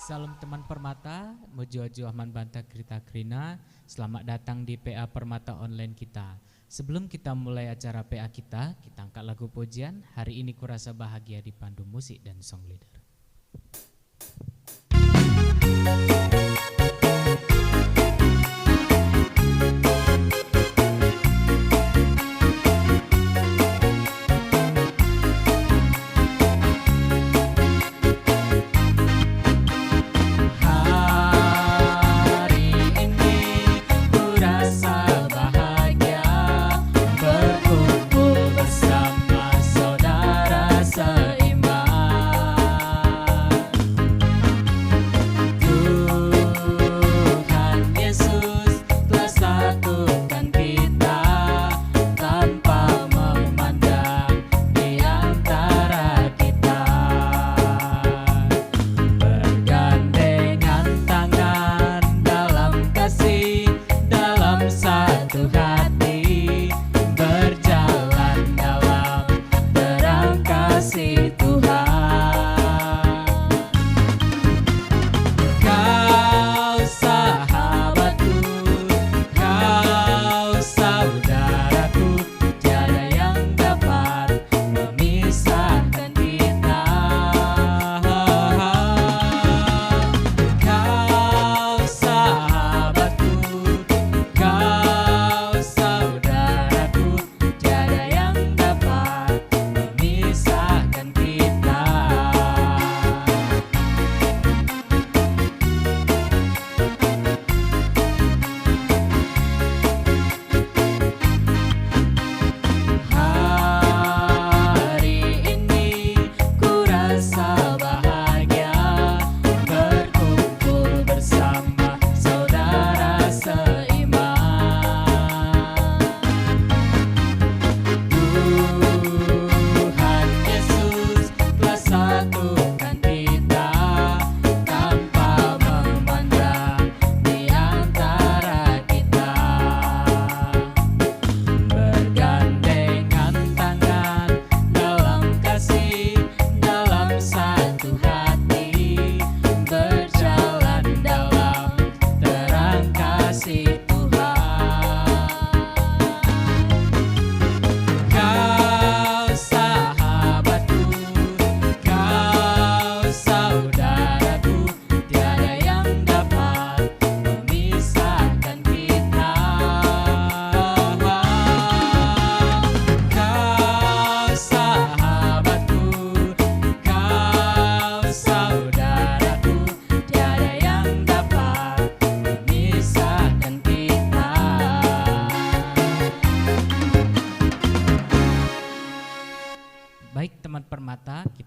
Salam teman Permata, Mojo Ahman Banta Krita Krina. Selamat datang di PA Permata online kita. Sebelum kita mulai acara PA kita angkat lagu pujian. Hari ini kurasa bahagia dipandu musik dan song leader.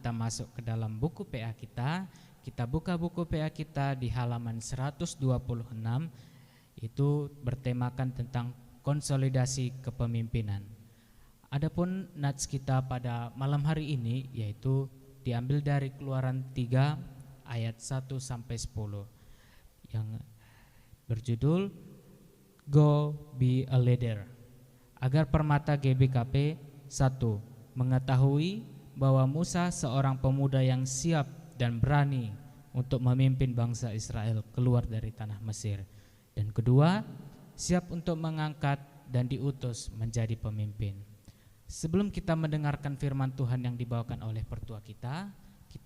Masuk ke dalam buku PA kita. Kita buka buku PA kita di halaman 126. Itu bertemakan tentang konsolidasi kepemimpinan. Adapun nats kita pada malam hari ini yaitu diambil dari Keluaran 3 ayat 1 sampai 10 yang berjudul Go Be a Leader. Agar Permata GBKP 1. Mengetahui bahwa Musa seorang pemuda yang siap dan berani untuk memimpin bangsa Israel keluar dari tanah Mesir. Dan kedua, siap untuk mengangkat dan diutus menjadi pemimpin. Sebelum kita mendengarkan firman Tuhan yang dibawakan oleh pertua kita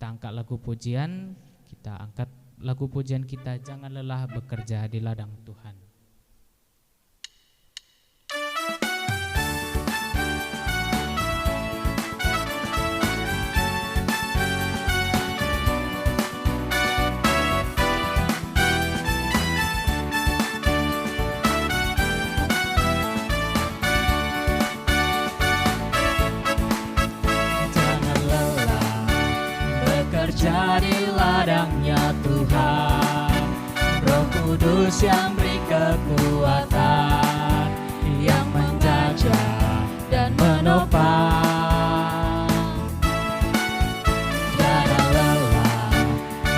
angkat lagu pujian. Kita angkat lagu pujian kita, Jangan Lelah Bekerja di Ladang Tuhan. Jadi ladangnya Tuhan, Roh Kudus yang beri kekuatan, yang menjaga dan menopang. Jangan lelah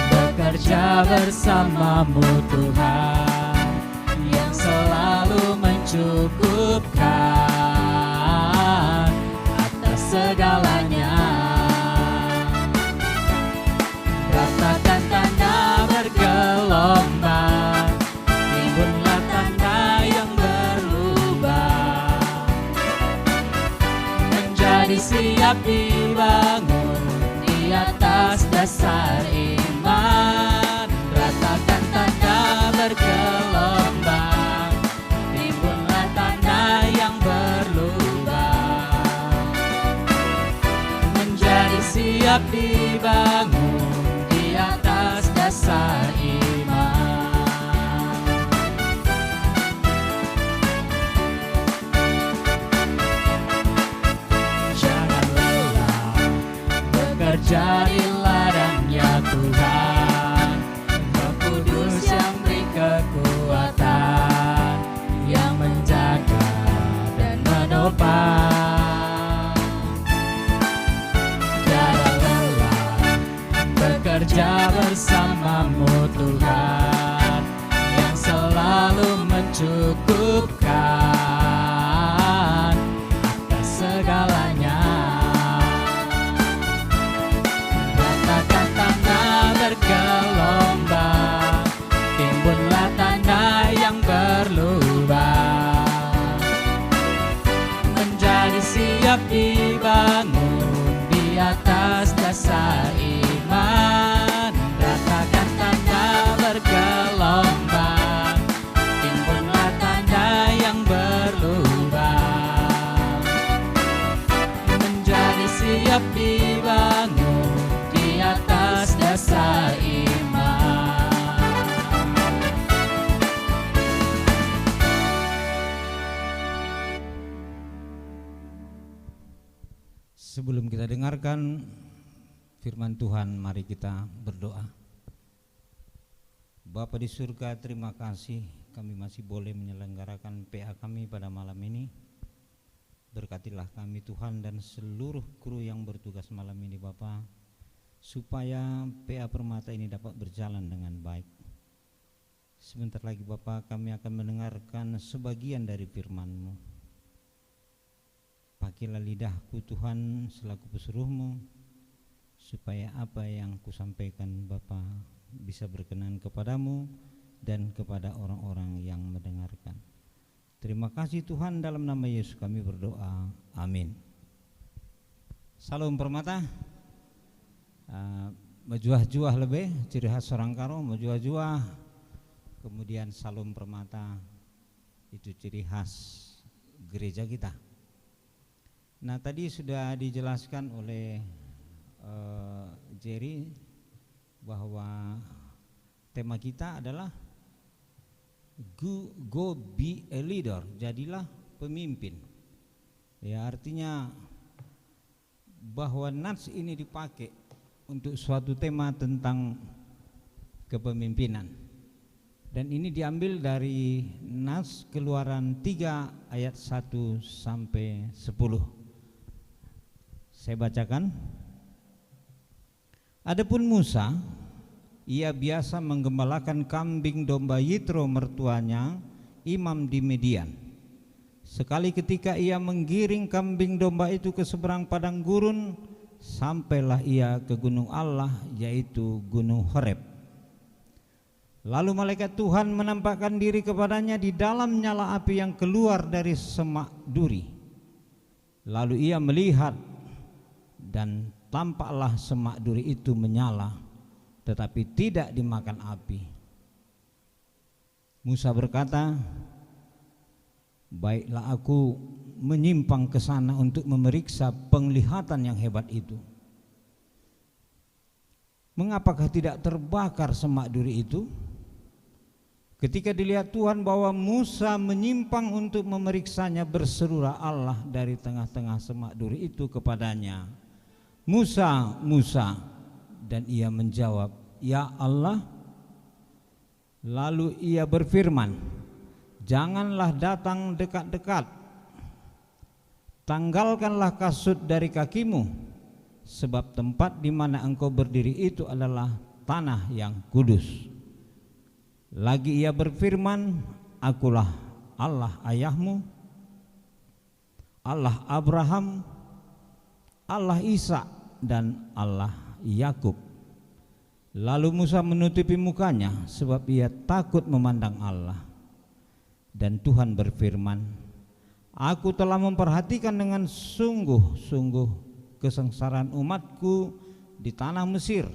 bekerja bersamamu Tuhan, yang selalu mencukupkan atas segalanya. Rasakan tanda siap dibangun di atas dasar iman. Ratakan tanda bergelombang, timbunlah tanah yang berlubang. Menjadi siap dibangun di atas dasar iman. Jangan lelah bekerja di ladangnya Tuhan. Roh Kudus yang beri kekuatan, yang menjaga dan menopang. Jangan lelah bekerja bersamamu Tuhan, yang selalu mencukupkan atas segalanya. Ratakan tanah bergelombang, timbunlah tanah yang berlubang. Menjadi siap dibangun di atas dasar iman. Ratakan tanah bergelombang, timbunlah tanah yang berlubang. Menjadi siap dibangun di atas dasar iman. Sebelum kita dengarkan firman Tuhan, mari kita berdoa. Bapa di surga, terima kasih kami masih boleh menyelenggarakan PA kami pada malam ini. Berkatilah kami Tuhan dan seluruh kru yang bertugas malam ini Bapa, supaya PA Permata ini dapat berjalan dengan baik. Sebentar lagi Bapa, kami akan mendengarkan sebagian dari firman-Mu. Pakailah lidahku Tuhan selaku pesuruh-Mu, supaya apa yang kusampaikan Bapa bisa berkenan kepadamu dan kepada orang-orang yang mendengarkan. Terima kasih Tuhan, dalam nama Yesus kami berdoa, amin. Salam Permata. Majuah-juah lebih ciri khas orang Karo, majuah-juah. Kemudian salam Permata itu ciri khas gereja kita. Nah, tadi sudah dijelaskan oleh Jerry bahwa tema kita adalah go be a leader, jadilah pemimpin. Ya, artinya bahwa nats ini dipakai untuk suatu tema tentang kepemimpinan. Dan ini diambil dari nats Keluaran 3 ayat 1 sampai 10. Saya bacakan. Adapun Musa, ia biasa menggembalakan kambing domba Yitro mertuanya, imam di Midian. Sekali ketika ia menggiring kambing domba itu ke seberang padang gurun, sampailah ia ke gunung Allah, yaitu gunung Horeb. Lalu malaikat Tuhan menampakkan diri kepadanya di dalam nyala api yang keluar dari semak duri. Lalu ia melihat, dan tampaklah semak duri itu menyala, tetapi tidak dimakan api. Musa berkata, baiklah aku menyimpang ke sana untuk memeriksa penglihatan yang hebat itu. Mengapakah tidak terbakar semak duri itu? Ketika dilihat Tuhan bahwa Musa menyimpang untuk memeriksanya, berserulah Allah dari tengah-tengah semak duri itu kepadanya, Musa, Musa. Dan ia menjawab, ya Allah. Lalu ia berfirman, janganlah datang dekat-dekat, tanggalkanlah kasut dari kakimu, sebab tempat di mana engkau berdiri itu adalah tanah yang kudus. Lagi ia berfirman, akulah Allah ayahmu, Allah Abraham, Allah Ishak dan Allah Yakub. Lalu Musa menutupi mukanya sebab ia takut memandang Allah. Dan Tuhan berfirman, aku telah memperhatikan dengan sungguh-sungguh kesengsaraan umatku di tanah Mesir,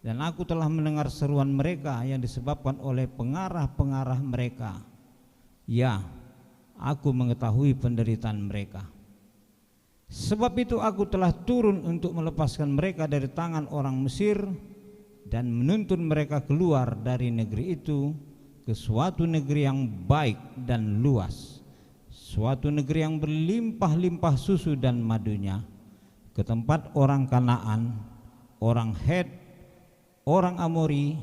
dan aku telah mendengar seruan mereka yang disebabkan oleh pengarah-pengarah mereka. Ya, aku mengetahui penderitaan mereka. Sebab itu aku telah turun untuk melepaskan mereka dari tangan orang Mesir dan menuntun mereka keluar dari negeri itu ke suatu negeri yang baik dan luas, suatu negeri yang berlimpah-limpah susu dan madunya, ke tempat orang Kanaan, orang Het, orang Amori,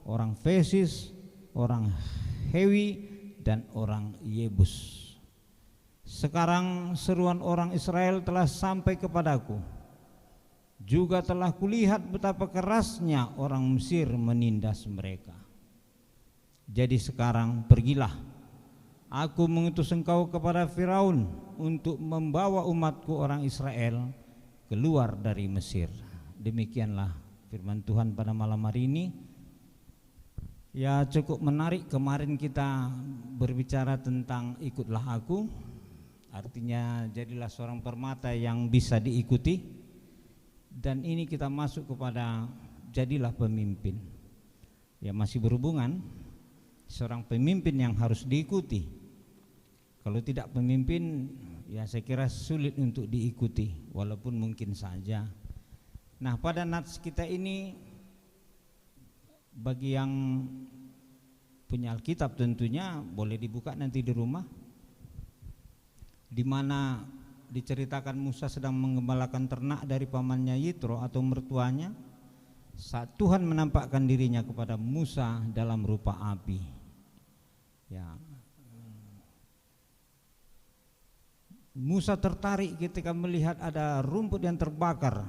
orang Fesis, orang Hewi, dan orang Yebus. Sekarang seruan orang Israel telah sampai kepadaku. Juga telah kulihat betapa kerasnya orang Mesir menindas mereka. Jadi sekarang pergilah, aku mengutus engkau kepada Firaun untuk membawa umatku orang Israel keluar dari Mesir. Demikianlah firman Tuhan pada malam hari ini. Ya, cukup menarik. Kemarin kita berbicara tentang ikutlah aku, artinya jadilah seorang permata yang bisa diikuti. Dan ini kita masuk kepada jadilah pemimpin. Ya, masih berhubungan seorang pemimpin yang harus diikuti. Kalau tidak pemimpin, ya saya kira sulit untuk diikuti, walaupun mungkin saja. Nah, pada nats kita ini, bagi yang punya Alkitab tentunya boleh dibuka nanti di rumah, di mana diceritakan Musa sedang menggembalakan ternak dari pamannya Yitro atau mertuanya saat Tuhan menampakkan dirinya kepada Musa dalam rupa api. Ya, Musa tertarik ketika melihat ada rumput yang terbakar.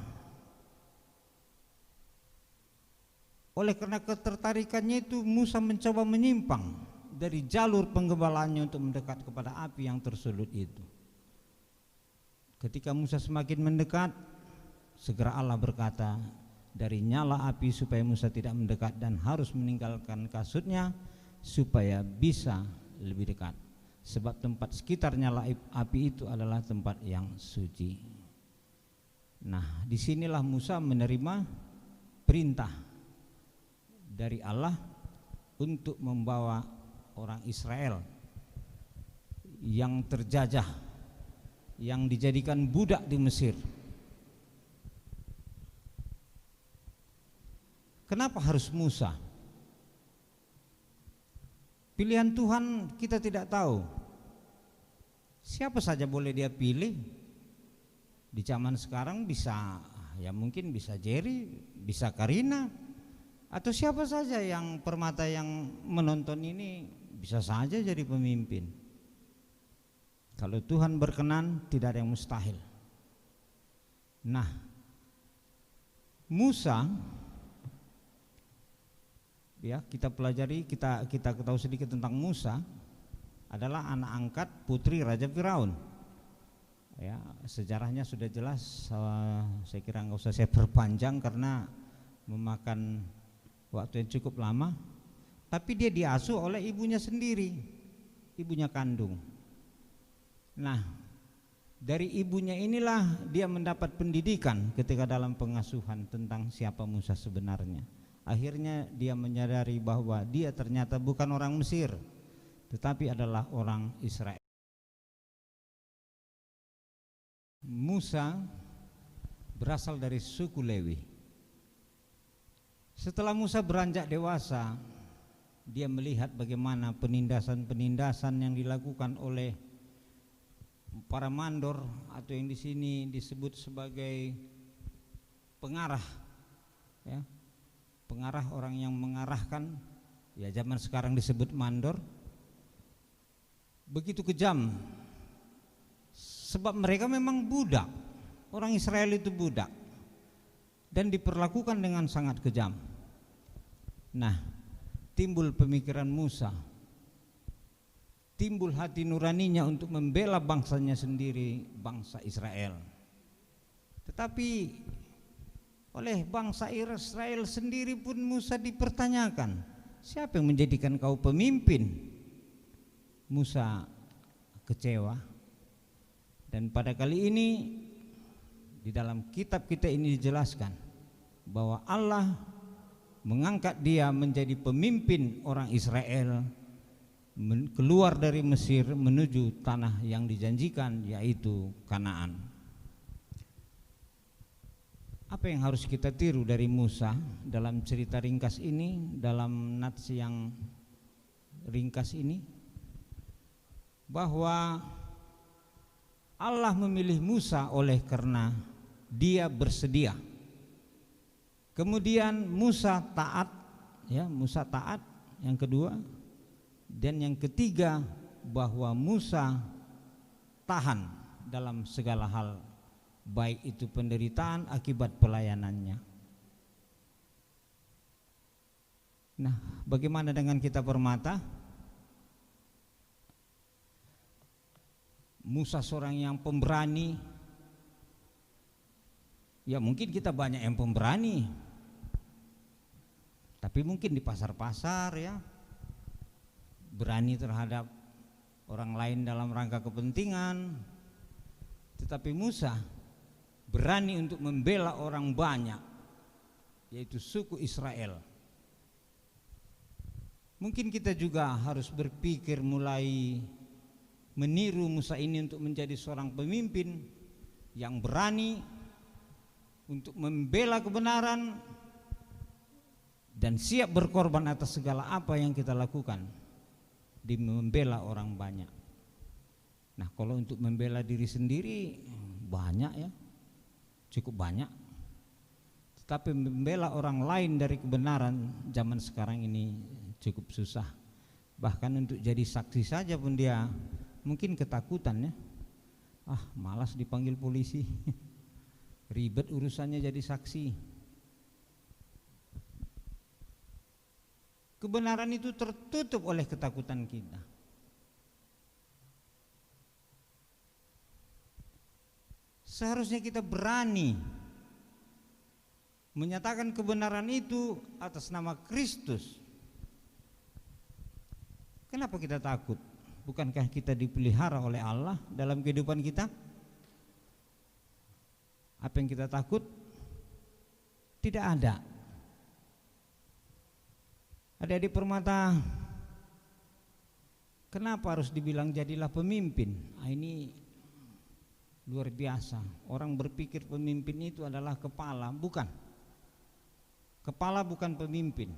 Oleh karena ketertarikannya itu, Musa mencoba menyimpang dari jalur penggembalaannya untuk mendekat kepada api yang tersulut itu. Ketika Musa semakin mendekat, segera Allah berkata, dari nyala api supaya Musa tidak mendekat dan harus meninggalkan kasutnya supaya bisa lebih dekat. Sebab tempat sekitar nyala api itu adalah tempat yang suci. Nah, disinilah Musa menerima perintah dari Allah untuk membawa orang Israel yang terjajah, yang dijadikan budak di Mesir. Kenapa harus Musa? Pilihan Tuhan kita tidak tahu. Siapa saja boleh dia pilih. Di zaman sekarang bisa, ya mungkin bisa Jerry, bisa Karina, atau siapa saja yang permata yang menonton ini bisa saja jadi pemimpin. Kalau Tuhan berkenan, tidak ada yang mustahil. Nah, Musa, ya kita pelajari, kita ketahui sedikit tentang Musa, adalah anak angkat putri Raja Firaun. Ya, sejarahnya sudah jelas. Saya kira nggak usah saya perpanjang karena memakan waktu yang cukup lama. Tapi dia diasuh oleh ibunya sendiri, ibunya kandung. Nah, dari ibunya inilah dia mendapat pendidikan ketika dalam pengasuhan tentang siapa Musa sebenarnya. Akhirnya dia menyadari bahwa dia ternyata bukan orang Mesir, tetapi adalah orang Israel. Musa berasal dari suku Lewi. Setelah Musa beranjak dewasa, dia melihat bagaimana penindasan-penindasan yang dilakukan oleh para mandor atau yang di sini disebut sebagai pengarah, ya, pengarah, orang yang mengarahkan, ya zaman sekarang disebut mandor. Begitu kejam, sebab mereka memang budak, orang Israel itu budak dan diperlakukan dengan sangat kejam. Nah, timbul pemikiran Musa, timbul hati nuraninya untuk membela bangsanya sendiri, bangsa Israel. Tetapi oleh bangsa Israel sendiri pun Musa dipertanyakan, siapa yang menjadikan kau pemimpin? Musa kecewa. Dan pada kali ini Di dalam kitab kita ini dijelaskan bahwa Allah mengangkat dia menjadi pemimpin orang Israel keluar dari Mesir menuju tanah yang dijanjikan, yaitu Kanaan. Apa yang harus kita tiru dari Musa dalam cerita ringkas ini, dalam nats yang ringkas ini? Bahwa Allah memilih Musa oleh karena dia bersedia. Kemudian Musa taat, ya, Musa taat yang kedua, dan yang ketiga bahwa Musa tahan dalam segala hal, baik itu penderitaan akibat pelayanannya. Nah, bagaimana dengan kita permata? Musa seorang yang pemberani. Ya mungkin kita banyak yang pemberani, tapi mungkin di pasar-pasar ya, berani terhadap orang lain dalam rangka kepentingan. Tetapi Musa berani untuk membela orang banyak, yaitu suku Israel. Mungkin kita juga harus berpikir mulai meniru Musa ini untuk menjadi seorang pemimpin yang berani untuk membela kebenaran dan siap berkorban atas segala apa yang kita lakukan di membela orang banyak. Nah, kalau untuk membela diri sendiri banyak ya, cukup banyak. Tetapi membela orang lain dari kebenaran zaman sekarang ini cukup susah. Bahkan untuk jadi saksi saja pun dia mungkin ketakutan ya. Ah, malas dipanggil polisi. Ribet urusannya jadi saksi. Kebenaran itu tertutup oleh ketakutan kita. Seharusnya kita berani menyatakan kebenaran itu atas nama Kristus. Kenapa kita takut? Bukankah kita dipelihara oleh Allah dalam kehidupan kita? Apa yang kita takut? Tidak ada. Adik-adik permata, kenapa harus dibilang jadilah pemimpin? Ini luar biasa. Orang berpikir pemimpin itu adalah kepala, bukan. Kepala bukan pemimpin.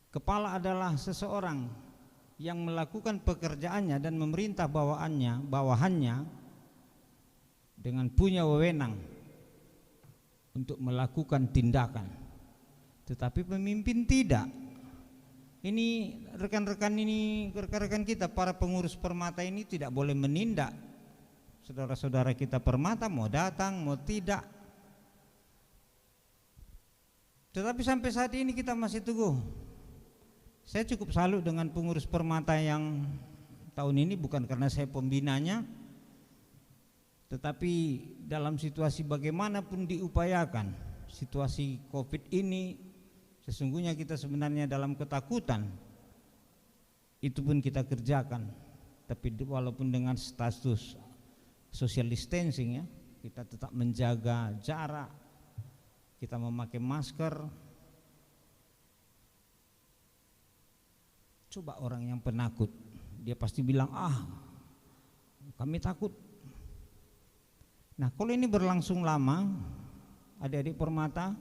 Kepala adalah seseorang yang melakukan pekerjaannya dan memerintah bawahannya dengan punya wewenang untuk melakukan tindakan. Tetapi pemimpin tidak. Ini rekan-rekan kita para pengurus permata ini tidak boleh menindak saudara-saudara kita permata, mau datang mau tidak. Tetapi sampai saat ini kita masih teguh. Saya cukup salut dengan pengurus permata yang tahun ini, bukan karena saya pembinanya, tetapi dalam situasi bagaimanapun diupayakan. Situasi COVID ini sesungguhnya kita sebenarnya dalam ketakutan, itu pun kita kerjakan. Tapi walaupun dengan status social distancing ya, kita tetap menjaga jarak, kita memakai masker. Coba orang yang penakut, dia pasti bilang, kami takut. Nah, kalau ini berlangsung lama, adik-adik permata,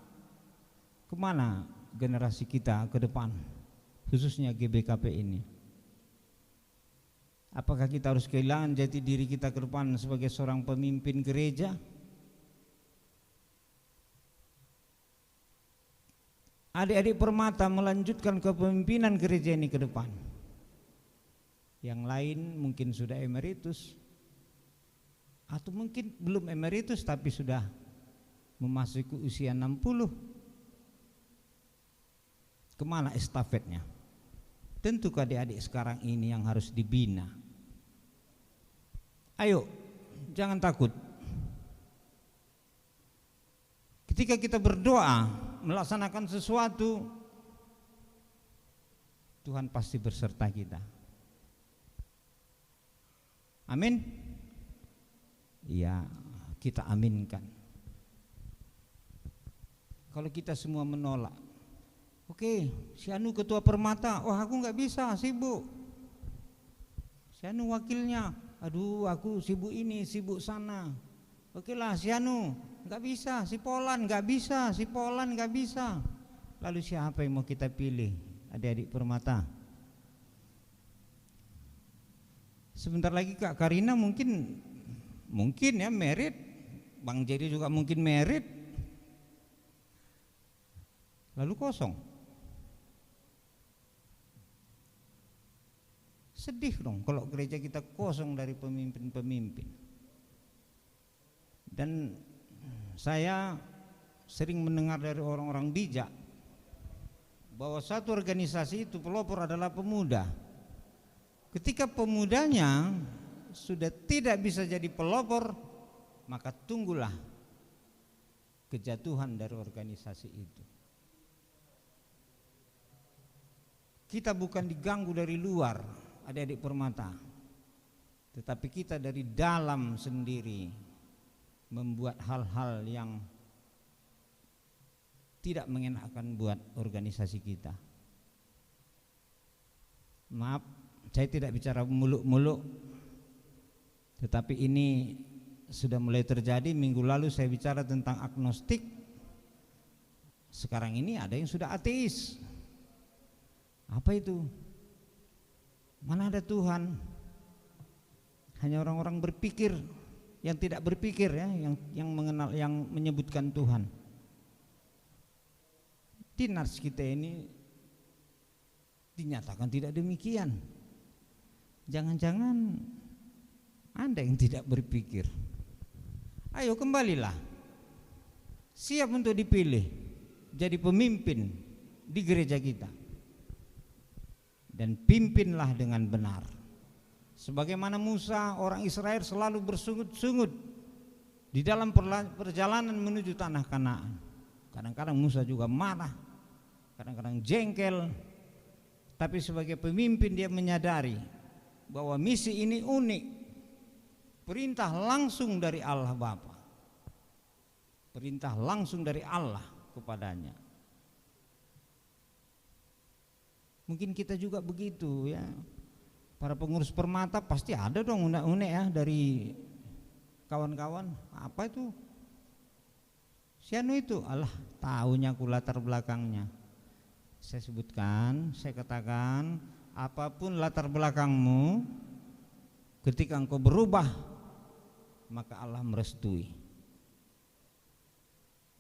kemana generasi kita ke depan, khususnya GBKP ini? Apakah kita harus kehilangan jati diri kita ke depan sebagai seorang pemimpin gereja? Adik-adik permata melanjutkan kepemimpinan gereja ini ke depan. Yang lain mungkin sudah emeritus, atau mungkin belum emeritus tapi sudah memasuki usia 60. Kemana estafetnya? Tentu adik-adik sekarang ini yang harus dibina. Ayo, jangan takut. Ketika kita berdoa melaksanakan sesuatu, Tuhan pasti berserta kita. Amin. Ya, kita aminkan. Kalau kita semua menolak, oke, si Anu ketua Permata, wah aku nggak bisa, sibuk. Si Anu wakilnya, aduh aku sibuk ini, sibuk sana. Oke lah si Anu nggak bisa, si Polan nggak bisa, si Polan nggak bisa. Lalu siapa yang mau kita pilih, adik-adik Permata? Sebentar lagi Kak Karina mungkin ya merit, Bang Jerry juga mungkin merit, lalu kosong. Sedih dong kalau gereja kita kosong dari pemimpin-pemimpin. Dan saya sering mendengar dari orang-orang bijak bahwa satu organisasi itu pelopor adalah pemuda. Ketika pemudanya sudah tidak bisa jadi pelopor, maka tunggulah kejatuhan dari organisasi itu. Kita bukan diganggu dari luar, adik-adik Permata, tetapi kita dari dalam sendiri membuat hal-hal yang tidak mengenakan buat organisasi kita. Maaf, saya tidak bicara muluk-muluk, tetapi ini sudah mulai terjadi. Minggu lalu saya bicara tentang agnostik, sekarang ini ada yang sudah ateis. Apa itu? Mana ada Tuhan? Hanya orang-orang berpikir yang tidak berpikir ya, yang mengenal, yang menyebutkan Tuhan. Di nats kita ini dinyatakan tidak demikian. Jangan-jangan Anda yang tidak berpikir. Ayo kembalilah, siap untuk dipilih jadi pemimpin di gereja kita, dan pimpinlah dengan benar. Sebagaimana Musa, orang Israel selalu bersungut-sungut di dalam perjalanan menuju tanah Kanaan. Kadang-kadang Musa juga marah, kadang-kadang jengkel, tapi sebagai pemimpin dia menyadari bahwa misi ini unik, perintah langsung dari Allah Bapa, perintah langsung dari Allah kepadanya. Mungkin kita juga begitu ya. Para pengurus Permata pasti ada dong unek-unek ya dari kawan-kawan. Apa itu? Si anu itu, alah tahunya aku latar belakangnya. Saya sebutkan, saya katakan, apapun latar belakangmu, ketika engkau berubah, maka Allah merestui.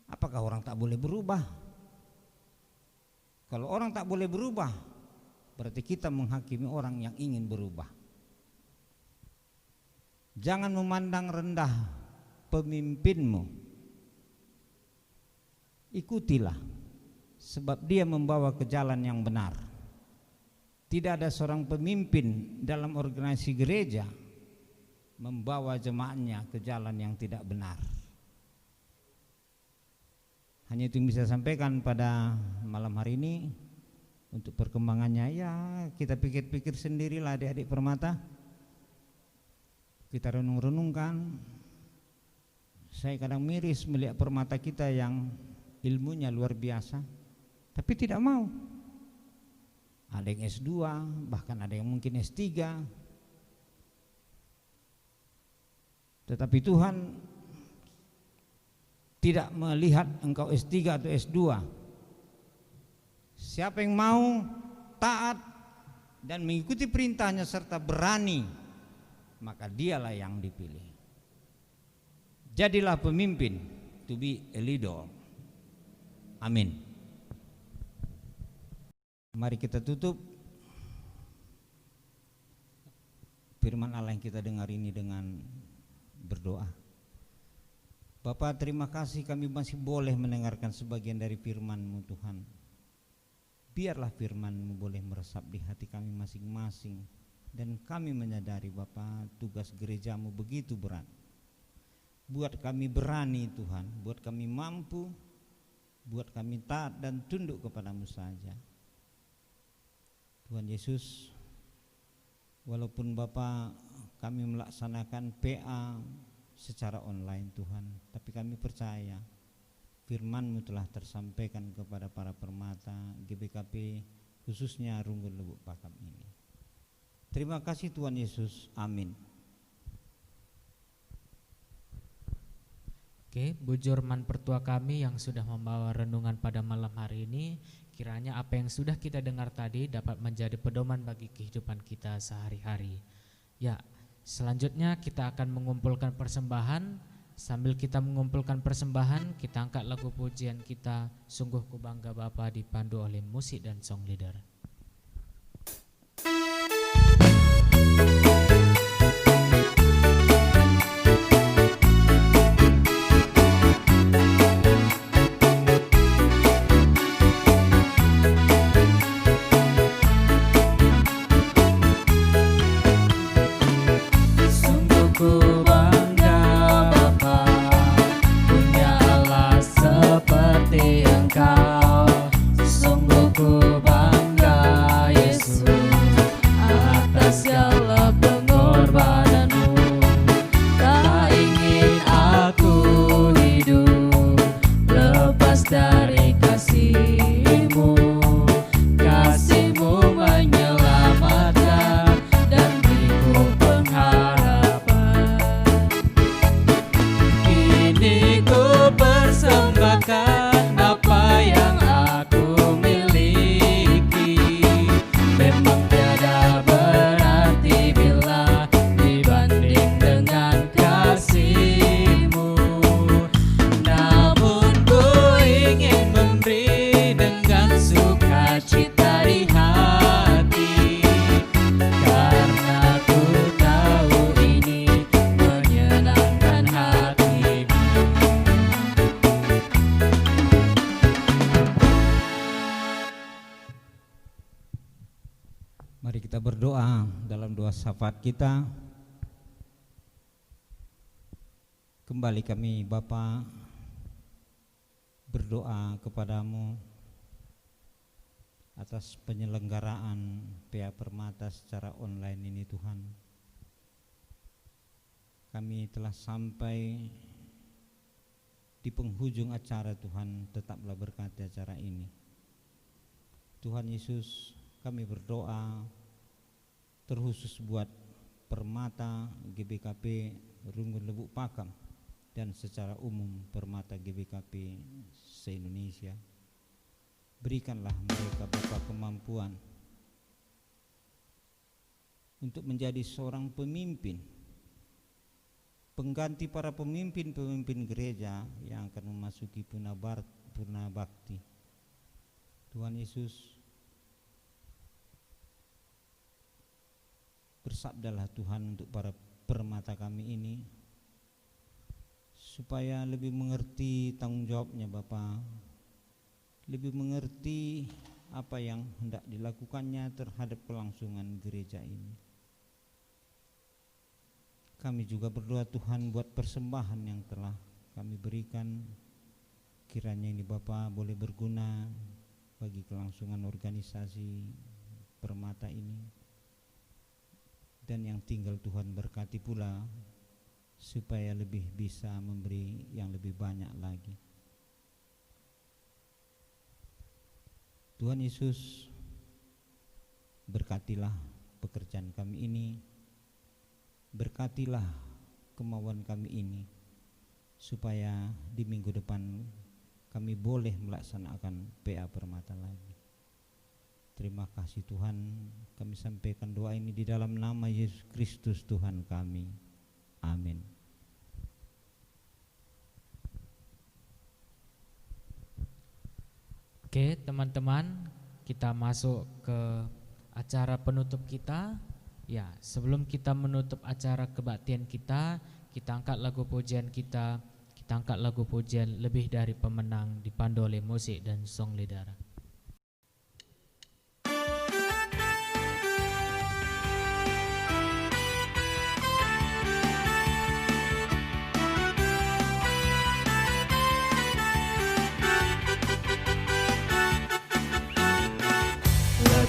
Apakah orang tak boleh berubah? Kalau orang tak boleh berubah, berarti kita menghakimi orang yang ingin berubah. Jangan memandang rendah pemimpinmu. Ikutilah, sebab dia membawa ke jalan yang benar. Tidak ada seorang pemimpin dalam organisasi gereja membawa jemaatnya ke jalan yang tidak benar. Hanya itu yang bisa saya sampaikan pada malam hari ini. Untuk perkembangannya ya kita pikir-pikir sendirilah adik-adik Permata. Kita renung-renungkan. Saya kadang miris melihat Permata kita yang ilmunya luar biasa, tapi tidak mau. Ada yang S2, bahkan ada yang mungkin S3. Tetapi Tuhan tidak melihat engkau S3 atau S2. Siapa yang mau taat dan mengikuti perintahnya serta berani, maka dialah yang dipilih. Jadilah pemimpin, to be a leader. Amin. Mari kita tutup firman Allah yang kita dengar ini dengan berdoa. Bapa, terima kasih kami masih boleh mendengarkan sebagian dari firman-Mu Tuhan. Biarlah firman-Mu boleh meresap di hati kami masing-masing, dan kami menyadari Bapa, tugas gereja-Mu begitu berat. Buat kami berani Tuhan, buat kami mampu, buat kami taat dan tunduk kepadamu saja. Tuhan Yesus, walaupun Bapa kami melaksanakan PA secara online Tuhan, tapi kami percaya firman-Mu telah tersampaikan kepada para permata GBKP khususnya Runggun Lubuk Pakam ini. Terima kasih Tuhan Yesus, amin. Oke, bujurman pertua kami yang sudah membawa renungan pada malam hari ini, kiranya apa yang sudah kita dengar tadi dapat menjadi pedoman bagi kehidupan kita sehari-hari. Ya, selanjutnya kita akan mengumpulkan persembahan. Sambil kita mengumpulkan persembahan, kita angkat lagu pujian kita, Sungguh Ku Bangga Bapa, dipandu oleh musik dan song leader. Mari kita berdoa dalam doa syafaat kita. Kembali kami Bapa berdoa kepadamu atas penyelenggaraan PA Permata secara online ini Tuhan. Kami telah sampai di penghujung acara Tuhan, tetaplah berkati acara ini. Tuhan Yesus, kami berdoa terkhusus buat Permata GBKP Runggun Lubuk Pakam dan secara umum Permata GBKP se-Indonesia. Berikanlah mereka Bapa kemampuan untuk menjadi seorang pemimpin, pengganti para pemimpin-pemimpin gereja yang akan memasuki purna bakti. Tuhan Yesus, bersabdalah Tuhan untuk para permata kami ini, supaya lebih mengerti tanggung jawabnya Bapa, lebih mengerti apa yang hendak dilakukannya terhadap kelangsungan gereja ini. Kami juga berdoa Tuhan buat persembahan yang telah kami berikan, kiranya ini Bapa boleh berguna bagi kelangsungan organisasi permata ini. Dan yang tinggal Tuhan berkati pula supaya lebih bisa memberi yang lebih banyak lagi. Tuhan Yesus, berkatilah pekerjaan kami ini, berkatilah kemauan kami ini, supaya di minggu depan kami boleh melaksanakan PA Permata lagi. Terima kasih Tuhan, kami sampaikan doa ini di dalam nama Yesus Kristus Tuhan kami. Amin. Oke teman-teman, kita masuk ke acara penutup kita. Ya, sebelum kita menutup acara kebaktian kita angkat lagu pujian kita angkat lagu pujian Lebih Dari Pemenang dipandu oleh musik dan song leader.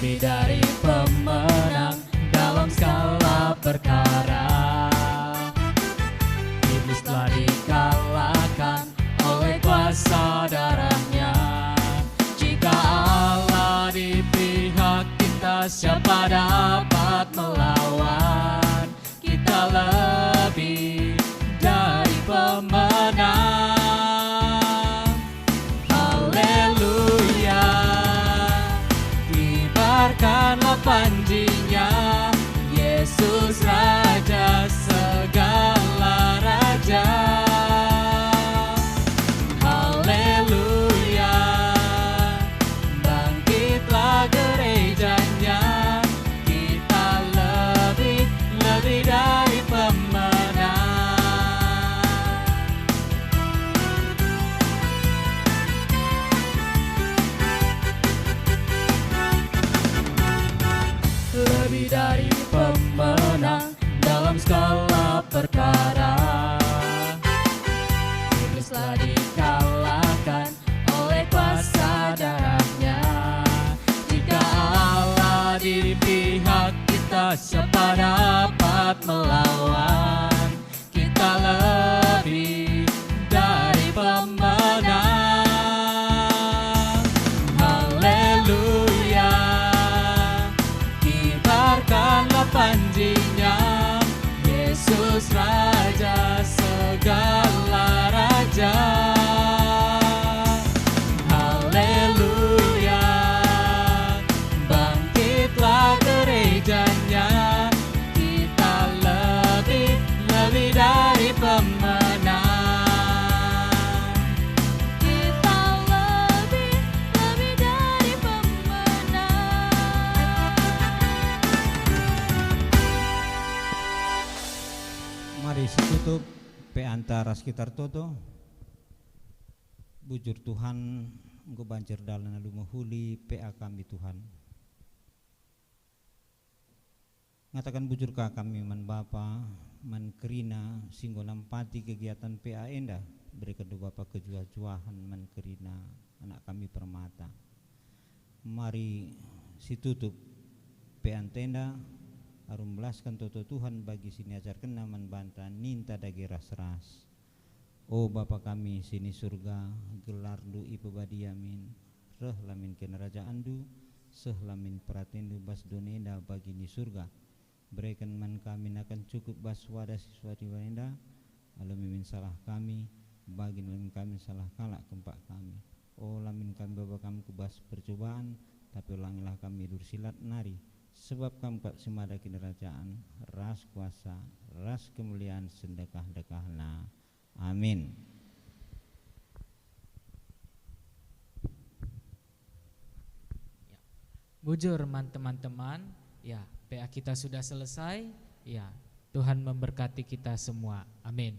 Lebih dari pemenang dalam segala perkara, Iblis siapa dapat melawan? Kita lebih dari pemenang. Haleluya, kibarkanlah panjinya, Yesus Raja segala raja. Haleluya, bangkitlah gerejanya, kita lebih dari pemenang. Lebih dari pemenang dalam segala perkara. Iblis telah dikalahkan oleh kuasa darahnya. Jika Allah di pihak kita, siapa dapat melawan? Kita lebih dari pemenang. Haleluya, kibarkanlah panjinya, Yesus Raja segala raja. Haleluya, bangkitlah gerejanya, kita lebih dari pemenang. Kita lebih dari pemenang. Mari tutup pe antara sekitar toto. Bujur Tuhan, engkau banjir dalam lalu menghuli PA kami Tuhan. Ngatakan bujur ka kami man Bapa, man kerina singgo nampati kegiatan PA enda. Beri kedua Bapa kejua-juahan man kerina anak kami permata. Mari si tutup PA tenda. Arum belaskan toto Tuhan bagi sini ajarkan naman banta ninta dagi ras-ras. Oh Bapa kami sini surga, gelar du ipabadia min, reh lamin kerajaan du, seh lamin pratendu bas donenda bagi ni surga. Berikan man kami akan cukup bas wadah siswa di wanenda, alam mimin salah kami, bagi lamin kami salah kalak kempak kami. Oh lamin kami Bapa kami kubas percobaan, tapi ulangilah kami dursilat nari. Sebab kamu kat semada kerajaan, ras kuasa, ras kemuliaan sedekah-dekahna. Amin. Bujur teman-teman, ya PA kita sudah selesai. Ya, Tuhan memberkati kita semua. Amin.